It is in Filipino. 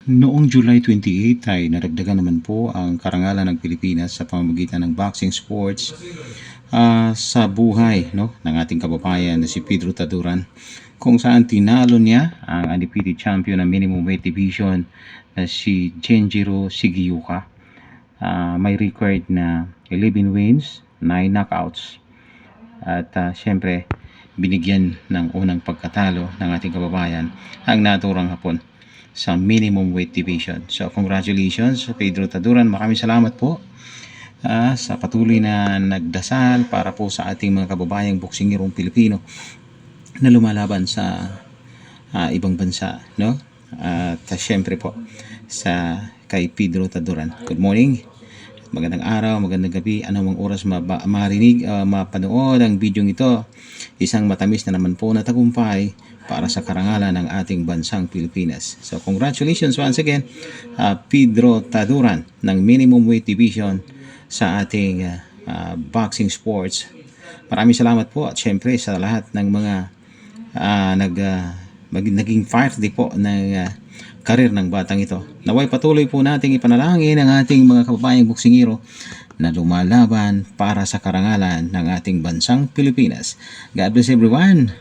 Noong July 28 ay nadagdagan naman po ang karangalan ng Pilipinas sa pamamagitan ng boxing sports sa buhay, no, ng ating kababayan na si Pedro Taduran, kung saan tinalo niya ang undefeated champion ng minimum weight division na si Genjiro Sigiyuka. May record na 11 wins, 9 knockouts. At syempre, binigyan ng unang pagkatalo ng ating kababayan ang naturang hapon sa minimum weight division. So congratulations Pedro Taduran, maraming salamat po sa patuloy na nagdasal para po sa ating mga kababayang boksingirong Pilipino na lumalaban sa ibang bansa, no? At syempre po sa kay Pedro Taduran. Good morning, magandang araw, magandang gabi, anumang oras marinig, mapanood ang video ito. Isang matamis na naman po na tagumpay para sa karangalan ng ating bansang Pilipinas. So congratulations once again, Pedro Taduran ng minimum weight division sa ating boxing sports. Maraming salamat po at syempre sa lahat ng mga naging part po ng karir ng batang ito. Naway patuloy po nating ipanalangin ang ating mga kababayang boksingero na lumalaban para sa karangalan ng ating bansang Pilipinas. God bless everyone.